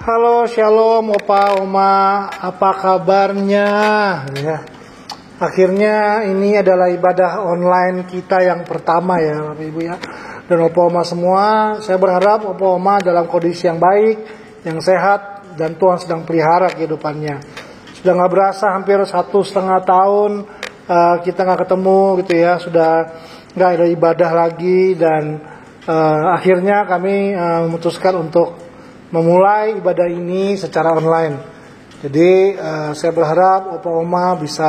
Halo, shalom, opa, oma, apa kabarnya? Ya, akhirnya ini adalah ibadah online kita yang pertama ya, Bapak Ibu ya. Dan opa, oma semua, saya berharap opa, oma dalam kondisi yang baik, yang sehat, dan Tuhan sedang pelihara kehidupannya. Sudah nggak berasa hampir 1,5 tahun kita nggak ketemu gitu ya, sudah nggak ada ibadah lagi dan akhirnya kami memutuskan untuk memulai ibadah ini secara online. Jadi saya berharap opa oma bisa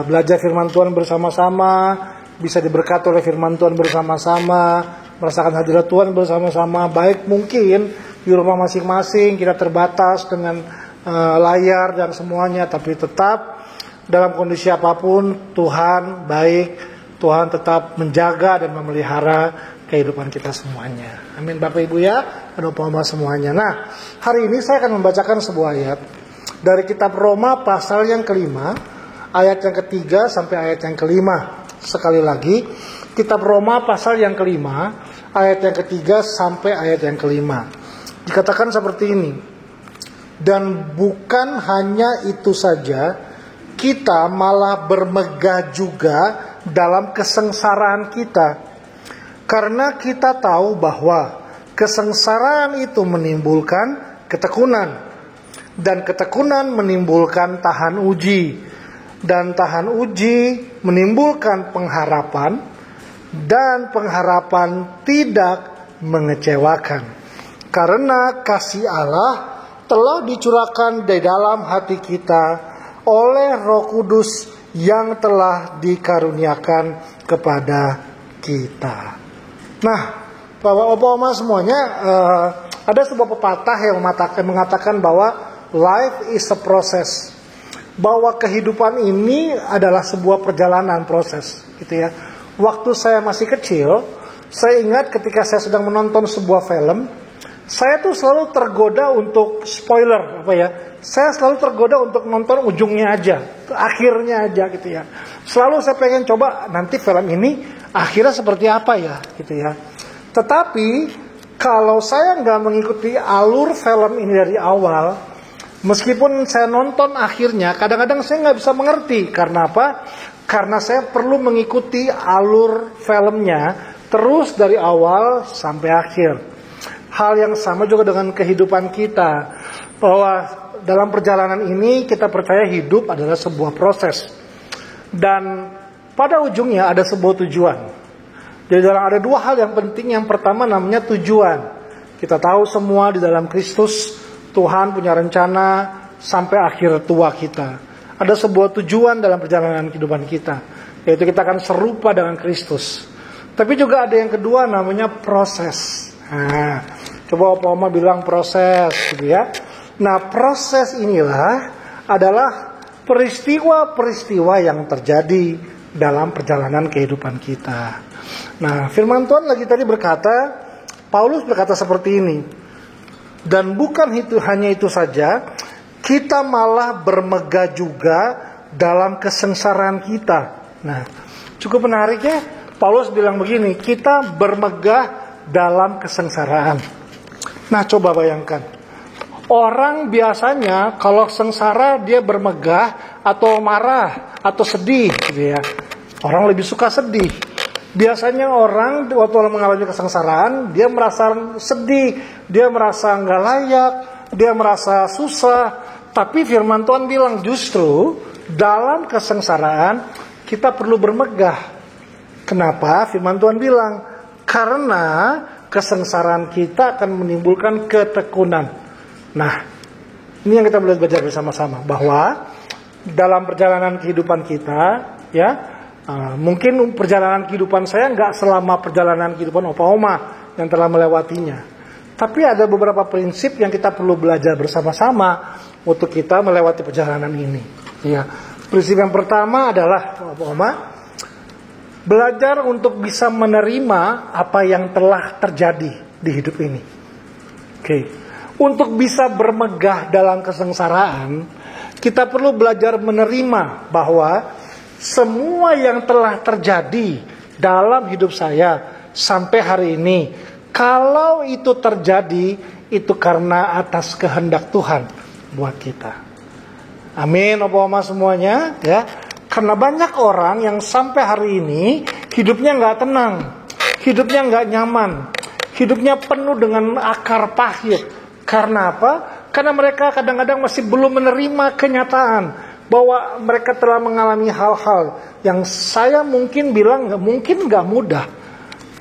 belajar firman Tuhan bersama-sama, bisa diberkati oleh firman Tuhan bersama-sama, merasakan hadirat Tuhan bersama-sama. Baik mungkin di rumah masing-masing kita terbatas dengan layar dan semuanya, tapi tetap dalam kondisi apapun Tuhan baik, Tuhan tetap menjaga dan memelihara kehidupan kita semuanya. Amin Bapak Ibu ya, dan opa-oma semuanya. Nah, hari ini saya akan membacakan sebuah ayat dari kitab Roma pasal yang kelima, ayat yang ketiga sampai ayat yang kelima. Sekali lagi, kitab Roma pasal yang kelima, ayat yang ketiga sampai ayat yang kelima. Dikatakan seperti ini. Dan bukan hanya itu saja, kita malah bermegah juga dalam kesengsaraan kita. Karena kita tahu bahwa kesengsaraan itu menimbulkan ketekunan. Dan ketekunan menimbulkan tahan uji. Dan tahan uji menimbulkan pengharapan. Dan pengharapan tidak mengecewakan. Karena kasih Allah telah dicurahkan di dalam hati kita oleh Roh Kudus yang telah dikaruniakan kepada kita. Nah, Bapak Opa Oma semuanya, ada sebuah pepatah yang mengatakan bahwa life is a process. Bahwa kehidupan ini adalah sebuah perjalanan proses, gitu ya. Waktu saya masih kecil, saya ingat ketika saya sedang menonton sebuah film, saya tuh selalu tergoda untuk spoiler, apa ya? Saya selalu tergoda untuk nonton ujungnya aja, akhirnya aja gitu ya. Selalu saya pengen coba nanti film ini akhirnya seperti apa ya, gitu ya. Tetapi kalau saya nggak mengikuti alur film ini dari awal, meskipun saya nonton akhirnya, kadang-kadang saya nggak bisa mengerti. Karena apa? Karena saya perlu mengikuti alur filmnya terus dari awal sampai akhir. Hal yang sama juga dengan kehidupan kita, bahwa dalam perjalanan ini kita percaya hidup adalah sebuah proses. Dan pada ujungnya ada sebuah tujuan. Jadi ada dua hal yang penting. Yang pertama namanya tujuan. Kita tahu semua di dalam Kristus Tuhan punya rencana sampai akhir tua kita. Ada sebuah tujuan dalam perjalanan kehidupan kita, yaitu kita akan serupa dengan Kristus. Tapi juga ada yang kedua namanya proses. Nah, coba Opa Oma bilang proses gitu ya. Nah, proses inilah adalah peristiwa-peristiwa yang terjadi dalam perjalanan kehidupan kita. Nah, firman Tuhan lagi tadi berkata, Paulus berkata seperti ini. Dan bukan hanya itu saja, kita malah bermegah juga dalam kesengsaraan kita. Nah, cukup menarik ya. Paulus bilang begini, kita bermegah dalam kesengsaraan. Nah, coba bayangkan. Orang biasanya kalau sengsara dia bermegah atau marah atau sedih gitu ya. Orang lebih suka sedih. Biasanya orang waktu mengalami kesengsaraan dia merasa sedih, dia merasa nggak layak, dia merasa susah. Tapi firman Tuhan bilang justru dalam kesengsaraan kita perlu bermegah. Kenapa? Firman Tuhan bilang karena kesengsaraan kita akan menimbulkan ketekunan. Nah, ini yang kita boleh belajar bersama-sama, bahwa dalam perjalanan kehidupan kita, ya, mungkin perjalanan kehidupan saya nggak selama perjalanan kehidupan Opa Oma yang telah melewatinya. Tapi ada beberapa prinsip yang kita perlu belajar bersama-sama untuk kita melewati perjalanan ini. Ya, prinsip yang pertama adalah Opa Oma, belajar untuk bisa menerima apa yang telah terjadi di hidup ini. Oke. Untuk bisa bermegah dalam kesengsaraan, kita perlu belajar menerima bahwa semua yang telah terjadi dalam hidup saya sampai hari ini, kalau itu terjadi, itu karena atas kehendak Tuhan buat kita. Amin, Opa-Oma semuanya ya. Karena banyak orang yang sampai hari ini hidupnya nggak tenang, hidupnya nggak nyaman, hidupnya penuh dengan akar pahit. Karena apa? Karena mereka kadang-kadang masih belum menerima kenyataan bahwa mereka telah mengalami hal-hal yang saya mungkin bilang mungkin nggak mudah.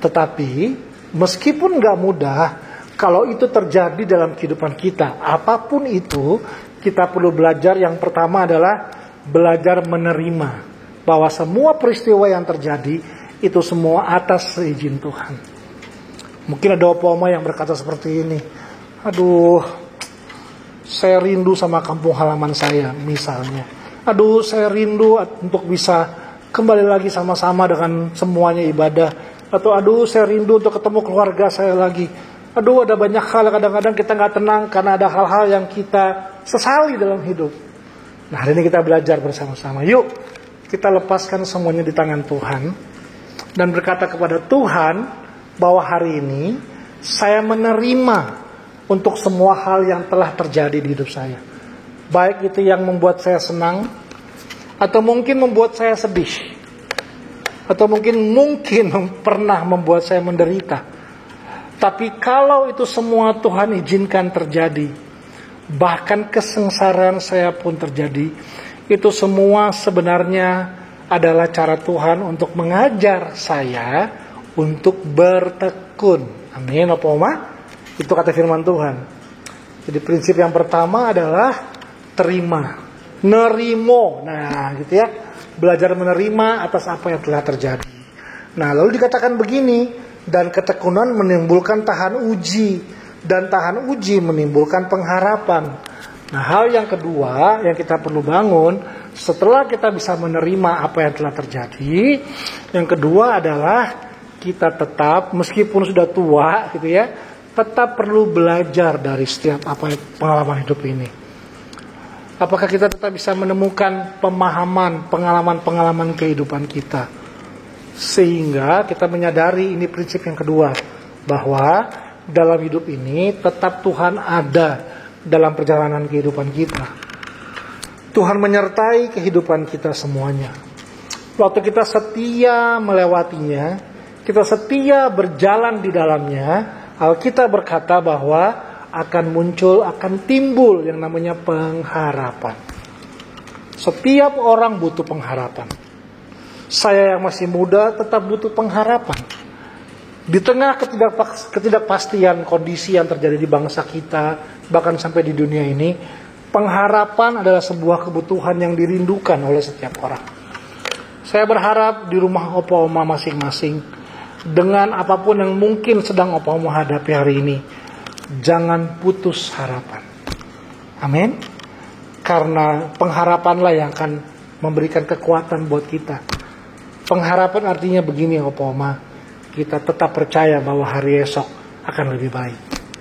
Tetapi meskipun nggak mudah, kalau itu terjadi dalam kehidupan kita, apapun itu, kita perlu belajar. Yang pertama adalah belajar menerima bahwa semua peristiwa yang terjadi itu semua atas izin Tuhan. Mungkin ada Opa-Oma yang berkata seperti ini, aduh, saya rindu sama kampung halaman saya misalnya. Aduh, saya rindu untuk bisa kembali lagi sama-sama dengan semuanya ibadah. Atau aduh, saya rindu untuk ketemu keluarga saya lagi. Aduh, ada banyak hal kadang-kadang kita nggak tenang karena ada hal-hal yang kita sesali dalam hidup. Nah, hari ini kita belajar bersama-sama. Yuk, kita lepaskan semuanya di tangan Tuhan dan berkata kepada Tuhan bahwa hari ini saya menerima untuk semua hal yang telah terjadi di hidup saya. Baik itu yang membuat saya senang, atau mungkin membuat saya sedih, atau mungkin pernah membuat saya menderita. Tapi kalau itu semua Tuhan izinkan terjadi, bahkan kesengsaraan saya pun terjadi, itu semua sebenarnya adalah cara Tuhan untuk mengajar saya untuk bertekun. Amin, Opa-Oma. Itu kata firman Tuhan. Jadi prinsip yang pertama adalah terima, nerimo. Nah, gitu ya. Belajar menerima atas apa yang telah terjadi. Nah, lalu dikatakan begini, dan ketekunan menimbulkan tahan uji, dan tahan uji menimbulkan pengharapan. Nah, hal yang kedua yang kita perlu bangun setelah kita bisa menerima apa yang telah terjadi, yang kedua adalah kita tetap, meskipun sudah tua gitu ya, tetap perlu belajar dari setiap pengalaman hidup ini. Apakah kita tetap bisa menemukan pemahaman, pengalaman-pengalaman kehidupan kita, sehingga kita menyadari ini prinsip yang kedua, bahwa dalam hidup ini tetap Tuhan ada dalam perjalanan kehidupan kita. Tuhan menyertai kehidupan kita semuanya. Waktu kita setia melewatinya, kita setia berjalan di dalamnya, Alkitab berkata bahwa akan timbul yang namanya pengharapan. Setiap orang butuh pengharapan. Saya yang masih muda tetap butuh pengharapan. Di tengah ketidakpastian kondisi yang terjadi di bangsa kita, bahkan sampai di dunia ini, pengharapan adalah sebuah kebutuhan yang dirindukan oleh setiap orang. Saya berharap di rumah Opa-Oma masing-masing, dengan apapun yang mungkin sedang Opa-Oma hadapi hari ini, jangan putus harapan. Amin. Karena pengharapanlah yang akan memberikan kekuatan buat kita. Pengharapan artinya begini Opa-Oma, kita tetap percaya bahwa hari esok akan lebih baik.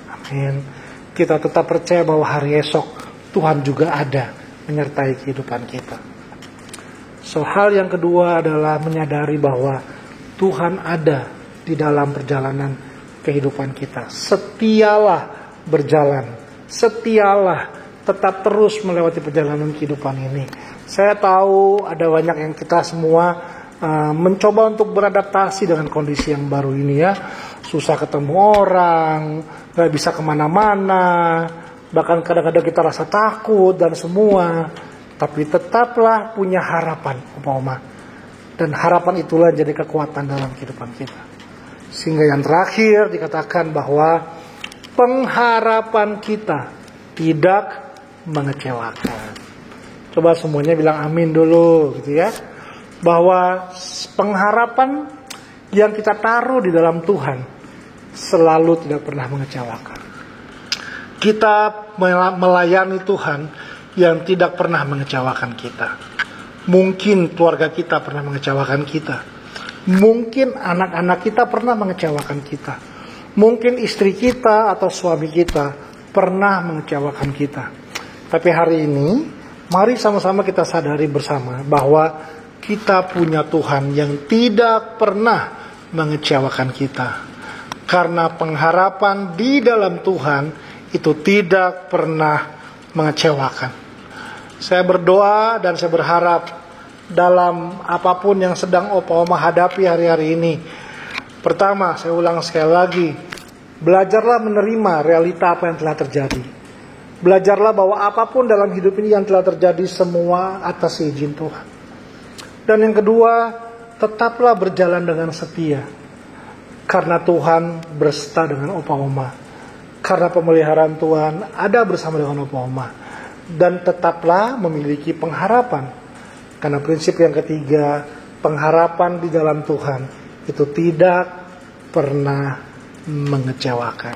Amin. Kita tetap percaya bahwa hari esok Tuhan juga ada menyertai kehidupan kita. So, hal yang kedua adalah menyadari bahwa Tuhan ada di dalam perjalanan kehidupan kita. Setialah berjalan, setialah tetap terus melewati perjalanan kehidupan ini. Saya tahu ada banyak yang kita semua mencoba untuk beradaptasi dengan kondisi yang baru ini ya. Susah ketemu orang, gak bisa kemana-mana, bahkan kadang-kadang kita rasa takut dan semua. Tapi tetaplah punya harapan, Opa-Oma. Dan harapan itulah jadi kekuatan dalam kehidupan kita. Sehingga yang terakhir dikatakan bahwa pengharapan kita tidak mengecewakan. Coba semuanya bilang amin dulu gitu ya. Bahwa pengharapan yang kita taruh di dalam Tuhan selalu tidak pernah mengecewakan. Kita melayani Tuhan yang tidak pernah mengecewakan kita. Mungkin keluarga kita pernah mengecewakan kita. Mungkin anak-anak kita pernah mengecewakan kita. Mungkin istri kita atau suami kita pernah mengecewakan kita. Tapi hari ini, mari sama-sama kita sadari bersama bahwa kita punya Tuhan yang tidak pernah mengecewakan kita. Karena pengharapan di dalam Tuhan itu tidak pernah mengecewakan. Saya berdoa dan saya berharap dalam apapun yang sedang Opa Oma hadapi hari-hari ini. Pertama, saya ulang sekali lagi, belajarlah menerima realita apa yang telah terjadi. Belajarlah bahwa apapun dalam hidup ini yang telah terjadi semua atas izin Tuhan. Dan yang kedua, tetaplah berjalan dengan setia. Karena Tuhan berserta dengan Opa Oma. Karena pemeliharaan Tuhan ada bersama dengan Opa Oma. Dan tetaplah memiliki pengharapan. Karena prinsip yang ketiga, pengharapan di dalam Tuhan itu tidak pernah mengecewakan.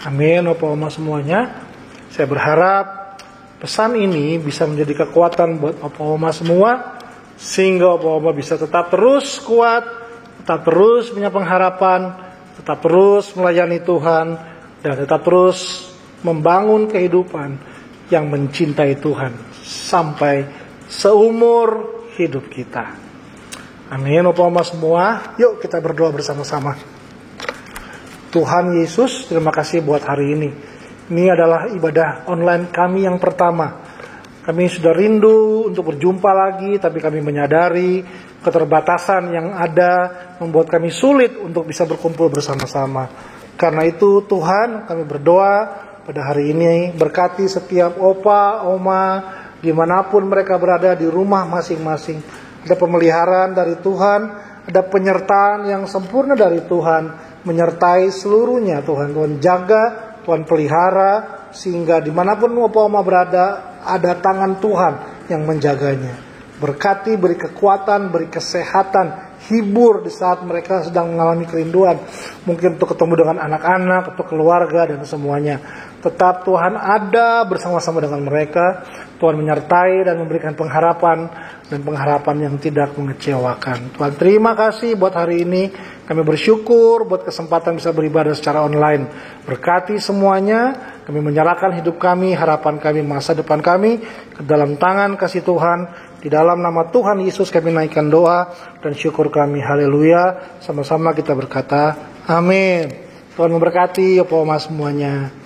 Amin, Opa Oma semuanya. Saya berharap pesan ini bisa menjadi kekuatan buat Opa Oma semua, sehingga Opa Oma bisa tetap terus kuat, tetap terus punya pengharapan, tetap terus melayani Tuhan, dan tetap terus membangun kehidupan yang mencintai Tuhan sampai seumur hidup kita. Amin, Opa Oma semua. Yuk kita berdoa bersama-sama. Tuhan Yesus, terima kasih buat hari ini. Ini adalah ibadah online kami yang pertama. Kami sudah rindu untuk berjumpa lagi, tapi kami menyadari keterbatasan yang ada membuat kami sulit untuk bisa berkumpul bersama-sama. Karena itu Tuhan, kami berdoa pada hari ini, berkati setiap Opa, Oma, dimanapun mereka berada di rumah masing-masing. Ada pemeliharaan dari Tuhan, ada penyertaan yang sempurna dari Tuhan, menyertai seluruhnya Tuhan. Tuhan jaga, Tuhan pelihara, sehingga dimanapun Opa Oma berada, ada tangan Tuhan yang menjaganya. Berkati, beri kekuatan, beri kesehatan, hibur di saat mereka sedang mengalami kerinduan. Mungkin untuk ketemu dengan anak-anak, atau keluarga, dan semuanya. Tetap Tuhan ada bersama-sama dengan mereka. Tuhan menyertai dan memberikan pengharapan, dan pengharapan yang tidak mengecewakan. Tuhan terima kasih buat hari ini. Kami bersyukur buat kesempatan bisa beribadah secara online. Berkati semuanya. Kami menyerahkan hidup kami, harapan kami, masa depan kami ke dalam tangan kasih Tuhan. Di dalam nama Tuhan Yesus kami naikkan doa dan syukur kami. Haleluya. Sama-sama kita berkata, amin. Tuhan memberkati Opa Oma semuanya.